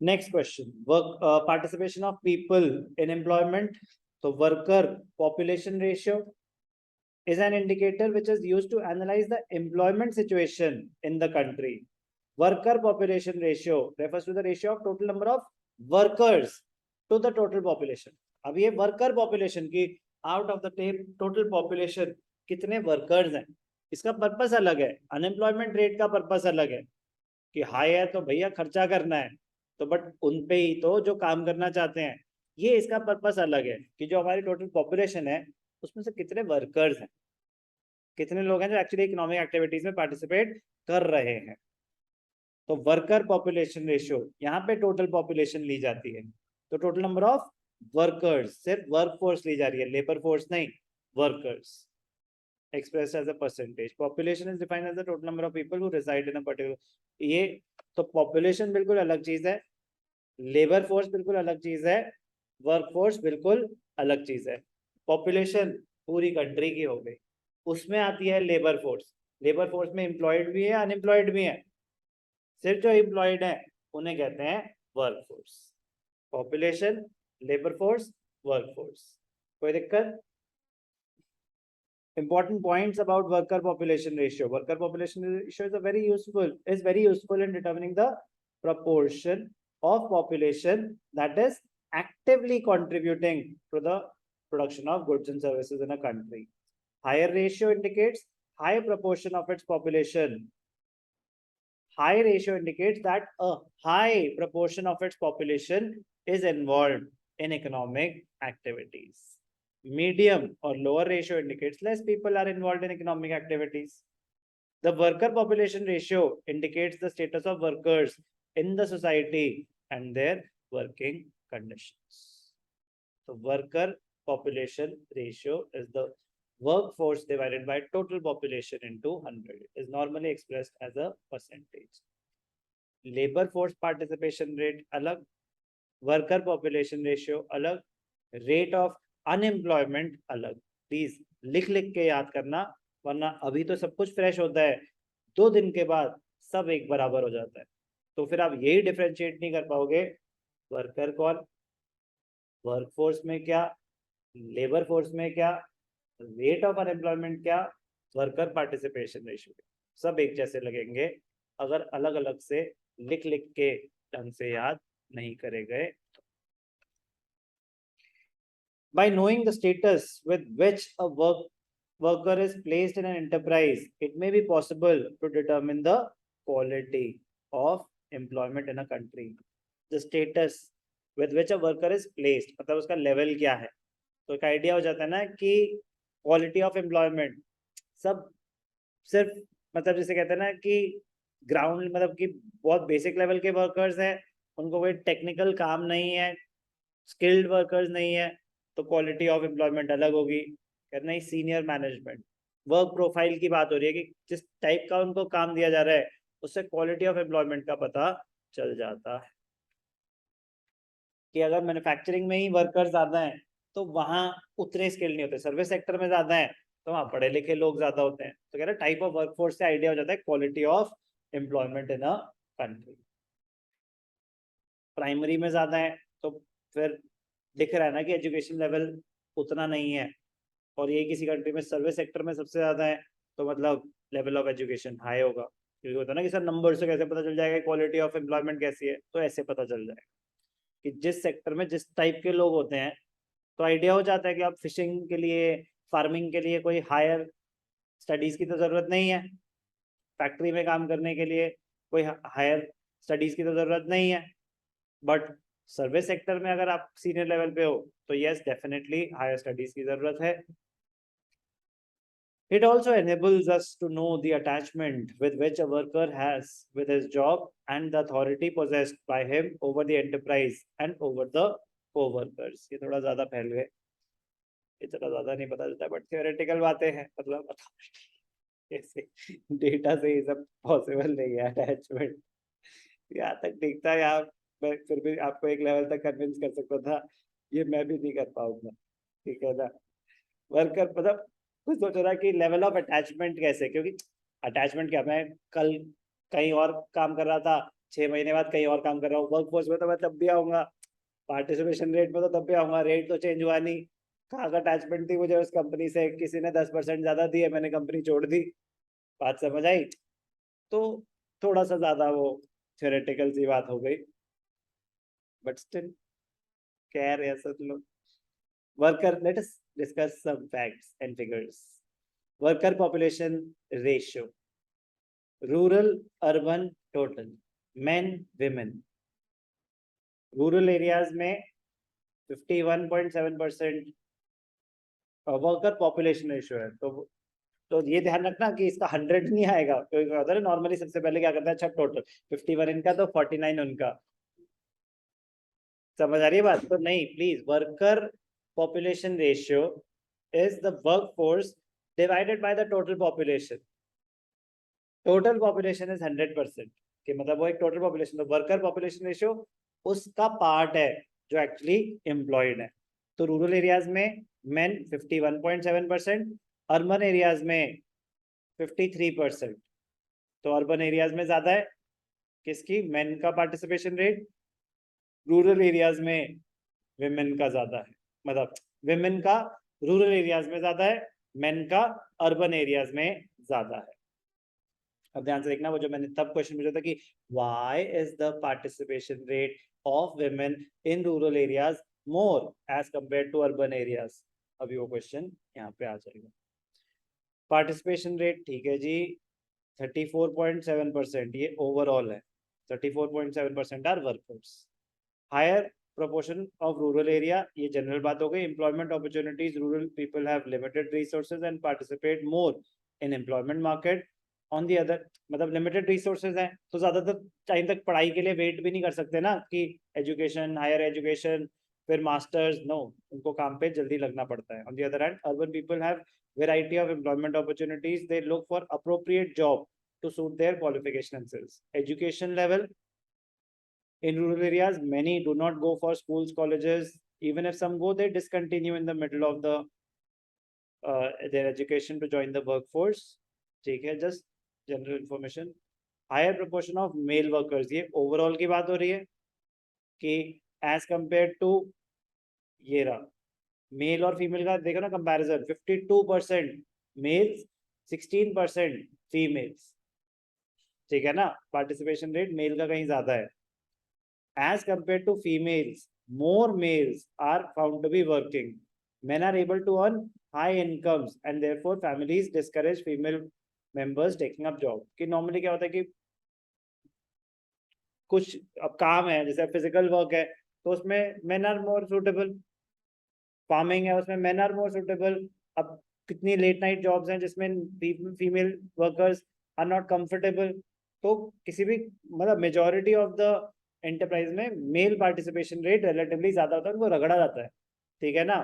Next question, work participation of people in employment. तो worker population ratio is an indicator which is used to analyze the employment situation in the country. Worker population ratio refers to the ratio of total number of workers to the total population. अब ये worker population की out of the total population कितने workers हैं, इसका purpose अलग है. Unemployment rate का purpose अलग है कि हाई है तो भैया खर्चा करना है, तो बट उन पे ही तो जो काम करना चाहते हैं. ये इसका पर्पस अलग है कि जो हमारी टोटल पॉपुलेशन है उसमें से कितने वर्कर्स हैं, कितने लोग हैं जो एक्चुअली इकोनॉमिक एक्टिविटीज में पार्टिसिपेट कर रहे हैं. तो वर्कर पॉपुलेशन रेशियो यहाँ पे टोटल पॉपुलेशन ली जाती है, तो टोटल नंबर ऑफ वर्कर्स, सिर्फ वर्क फोर्स ली जा रही है, लेबर फोर्स नहीं, workers expressed as a percentage. Population is defined as the total number of people who reside in a particular. ये तो population बिल्कुल अलग चीज है, लेबर फोर्स बिल्कुल अलग चीज है, वर्क फोर्स बिल्कुल अलग चीज है. पॉपुलेशन पूरी कंट्री की हो गई, उसमें आती है लेबर फोर्स. लेबर फोर्स में एम्प्लॉयड भी है, अनएम्प्लॉयड भी है. सिर्फ जो एम्प्लॉयड है उन्हें कहते हैं work force. Population, labour force, work force. कोई दिक्कत? Important points about worker population ratio. Worker population ratio is very useful in determining the proportion of population that is actively contributing to the production of goods and services in a country. Higher ratio indicates high proportion of its population. High ratio indicates that a high proportion of its population is involved in economic activities. Medium or lower ratio indicates less people are involved in economic activities. The worker population ratio indicates the status of workers in the society and their working conditions. So worker population ratio is the workforce divided by total population into 100. It is normally expressed as a percentage. Labor force participation rate अलग, worker population ratio अलग, rate of unemployment अलग. Please लिख लिख के याद करना, वरना अभी तो सब कुछ फ्रेश होता है, 2 दिन के बाद सब एक बराबर हो जाता है, तो फिर आप यही डिफरेंशिएट नहीं कर पाओगे. वर्कर कौन, वर्कफोर्स में क्या, लेबर फोर्स में क्या, रेट ऑफ अनएम्प्लॉयमेंट क्या, वर्कर पार्टिसिपेशन रेशियो, सब एक जैसे लगेंगे अगर अलग अलग से लिख लिख के ढंग से याद नहीं करे गए. By knowing the status with which a worker is placed in an enterprise, it may be possible to determine the quality of employment in a country. The status with which a worker is placed, मतलब उसका level क्या है, तो एक idea हो जाता है ना कि क्वालिटी ऑफ एम्प्लॉयमेंट सब सिर्फ मतलब जैसे कहते हैं ना कि ग्राउंड मतलब कि बहुत बेसिक लेवल के वर्कर्स हैं, उनको कोई टेक्निकल काम नहीं है, स्किल्ड वर्कर्स नहीं है, तो क्वालिटी ऑफ एम्प्लॉयमेंट अलग होगी. कहना ही सीनियर मैनेजमेंट, वर्क प्रोफाइल की बात हो रही है कि जिस टाइप का उनको काम दिया जा रहा है उससे क्वालिटी ऑफ एम्प्लॉयमेंट का पता चल जाता है. कि अगर मैन्युफैक्चरिंग में ही वर्कर ज्यादा हैं तो वहां उतने स्किल नहीं होते, सर्विस सेक्टर में ज्यादा है तो वहां पढ़े लिखे लोग ज्यादा होते हैं. तो कह रहे टाइप ऑफ वर्कफोर्स से आइडिया हो जाता है quality of employment in a country. Primary में ज्यादा है तो फिर दिख रहा है ना कि एजुकेशन लेवल उतना नहीं है, और ये किसी कंट्री में सर्विस सेक्टर में सबसे ज्यादा है तो मतलब लेवल ऑफ एजुकेशन हाई होगा. क्योंकि होता है ना कि सर नंबर से कैसे पता चल जाएगा क्वालिटी ऑफ एम्प्लॉयमेंट कैसी है, तो ऐसे पता चल जाएगा कि जिस सेक्टर में जिस टाइप के लोग होते हैं तो आइडिया हो जाता है कि आप फिशिंग के लिए, फार्मिंग के लिए कोई हायर स्टडीज की तो जरूरत नहीं है, फैक्ट्री में काम करने के लिए कोई हायर स्टडीज की तो जरूरत नहीं है, बट सर्विस सेक्टर में अगर आप सीनियर लेवल पे हो तो यस डेफिनेटली हायर स्टडीज की जरूरत है. It also enables us to know the attachment with which a worker has with his job and the authority possessed by him over the enterprise and over the co-workers. ये थोड़ा ज्यादा फैल गए, इतना ज्यादा नहीं पता चलता, बट थियोरेटिकल बातें हैं, मतलब ऐसे डेटा से ये सब पॉसिबल नहीं है. अटैचमेंट यहाँ तक ठीक था, यहाँ मैं फिर भी आपको एक लेवल तक कन्विंस कर सकता था, ये मैं भी नहीं कर पाऊंगा. ठीक है ना. वर्कर मतलब कुछ सोच रहा कि लेवल ऑफ अटैचमेंट कैसे, क्योंकि अटैचमेंट क्या, मैं कल कहीं और काम कर रहा था, 6 महीने बाद कहीं और काम कर रहा हूँ। वर्क फोर्स में तो मैं तब भी आऊंगा, पार्टिसिपेशन रेट में तो तब भी आऊंगा, रेट तो चेंज हुआ नहीं। कहाँ का अटैचमेंट थी मुझे उस कंपनी से, किसी ने 10% ज्यादा दी है, मैंने कंपनी छोड़ दी। बात समझ आई? तो थोड़ा सा ज्यादा वो थ्योरेटिकल सी बात हो गई, बट स्टिल कैर ऐसा लोग। Worker, let us discuss some facts and figures. Worker population ratio, rural urban total, men women. Rural areas में 51.7% वर्कर पॉपुलेशन रेशियो है। तो ये ध्यान रखना कि इसका 100 नहीं आएगा, क्योंकि होता है नॉर्मली सबसे पहले क्या करता है, अच्छा टोटल 51 इनका तो 49 उनका। समझ आ रही है बात? तो नहीं, please, worker population ratio is the work force divided by the total population. Total population is 100% कि मतलब वो एक टोटल पॉपुलेशन, तो वर्कर पॉपुलेशन रेशियो उसका पार्ट है जो एक्चुअली एम्प्लॉयड है। तो रूरल एरियाज में मेन 51.7%, अर्बन एरियाज में 53%। तो अर्बन एरियाज में ज्यादा है किसकी, मेन का पार्टिसिपेशन रेट। रूरल एरियाज में विमेन का ज्यादा है, मतलब विमेन का रूरल एरियाज में ज्यादा है, मेन का अर्बन एरियाज में ज्यादा है। अब ध्यान से देखना, वो जो मैंने तब क्वेश्चन पूछा था कि why is the participation rate of women in rural areas more as compare to urban areas, अभी वो क्वेश्चन यहाँ पे आ जाएगा। पार्टिसिपेशन रेट ठीक है जी, 34.7% ये ओवरऑल है। 34.7% are workers. Higher proportion of rural area, ये जनरल बात हो गई। employment opportunities, rural people have limited resources and participate more in employment market on the other, मतलब limited resources हैं तो ज्यादातर टाइम तक पढ़ाई के लिए वेट भी नहीं कर सकते ना कि एजुकेशन, हायर एजुकेशन, फिर मास्टर्स, नो, उनको काम पे जल्दी लगना पड़ता है। on the other hand, urban people have variety of employment opportunities, they look for appropriate job to suit their qualification and skills. Education level, in rural areas, many do not go for schools, colleges. Even if some go, they discontinue in the middle of their education to join the workforce. ठीक है, just general information. Higher proportion of male workers, ये overall की बात हो रही है कि as compared to ये रहा मेल और फीमेल का देखो ना कंपैरिजन, 52% मेल्स, 16% फीमेल्स। ठीक है ना, पार्टिसिपेशन रेट मेल का कहीं ज्यादा है। As compared to females, more males are found to be working. Men are able to earn high incomes and therefore families discourage female members taking up job. कि normally क्या होता है कि कुछ अब काम है जैसे फिजिकल वर्क है तो उसमें men are more suitable, farming है उसमें men are more suitable। अब कितनी लेट नाइट जॉब्स हैं जिसमें female workers are not comfortable, तो किसी भी मतलब मेजोरिटी ऑफ द एंटरप्राइज में मेल पार्टिसिपेशन रेट रिलेटिवली ज्यादा होता है, उनको रगड़ा जाता है। ठीक है ना,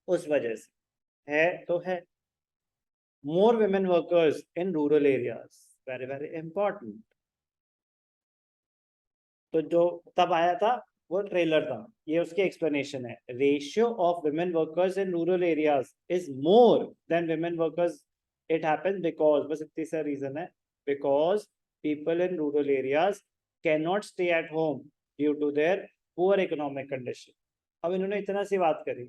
उस वजह से है तो है। More women workers in rural areas, very very important. तो जो तब आया था वो ट्रेलर था, ये उसकी एक्सप्लेनेशन है। Ratio of women workers in rural areas is more than women workers. It happens because, बस इतनी सा रीजन है, because people in rural areas cannot stay at home due to their poor economic condition। अब इन्होंने इतना सी बात करी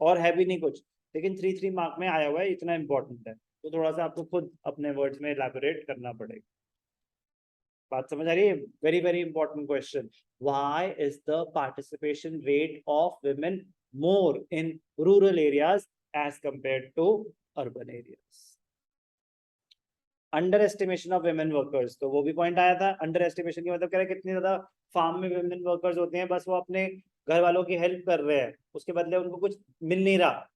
और है भी नहीं कुछ, लेकिन 3 मार्क में आया हुआ है, इतना इंपॉर्टेंट है, तो थोड़ा सा आपको खुद अपने वर्ड्स में एलैबोरेट करना पड़ेगा। बात समझ आ रही है? Very very important question. Why is the participation rate of women more in rural areas as compare to urban areas? Underestimation of women workers, तो वो भी पॉइंट आया था। अंडर एस्टिमेशन की मतलब कह रहे हैं कितनी ज्यादा फार्म में विमेन वर्कर्स होते हैं, बस वो अपने घर वालों की हेल्प कर रहे हैं, उसके बदले उनको कुछ मिल नहीं रहा,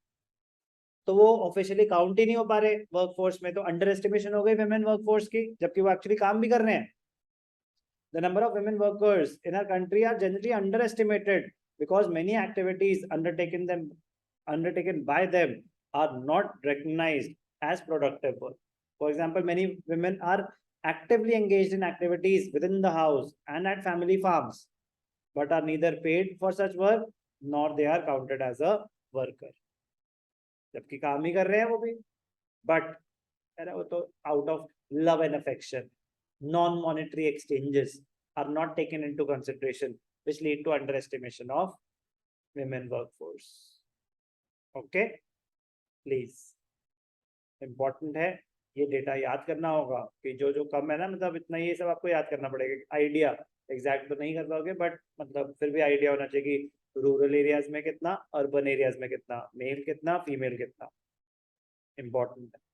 तो वो ऑफिशियली काउंट ही नहीं हो पा रहे वर्कफोर्स में, तो अंडर एस्टिमेशन हो गई विमेन वर्कफोर्स की, जबकि वो एक्चुअली काम भी कर रहे हैं। The number of women workers in our country are generally underestimated because many activities undertaken by them are not recognized as productive work. For example, many women are actively engaged in activities within the house and at family farms, but are neither paid for such work nor they are counted as a worker. जबकि काम ही कर रहे हैं वो भी, but वो तो out of love and affection, non-monetary exchanges are not taken into consideration, which lead to underestimation of women workforce. Okay, please, important है ये डेटा याद करना होगा कि जो जो कम है ना, मतलब इतना ये सब आपको याद करना पड़ेगा। आइडिया एग्जैक्ट तो नहीं कर पाओगे, बट मतलब फिर भी आइडिया होना चाहिए कि रूरल एरियाज में कितना, अर्बन एरियाज में कितना, मेल कितना, फीमेल कितना, इम्पोर्टेंट है।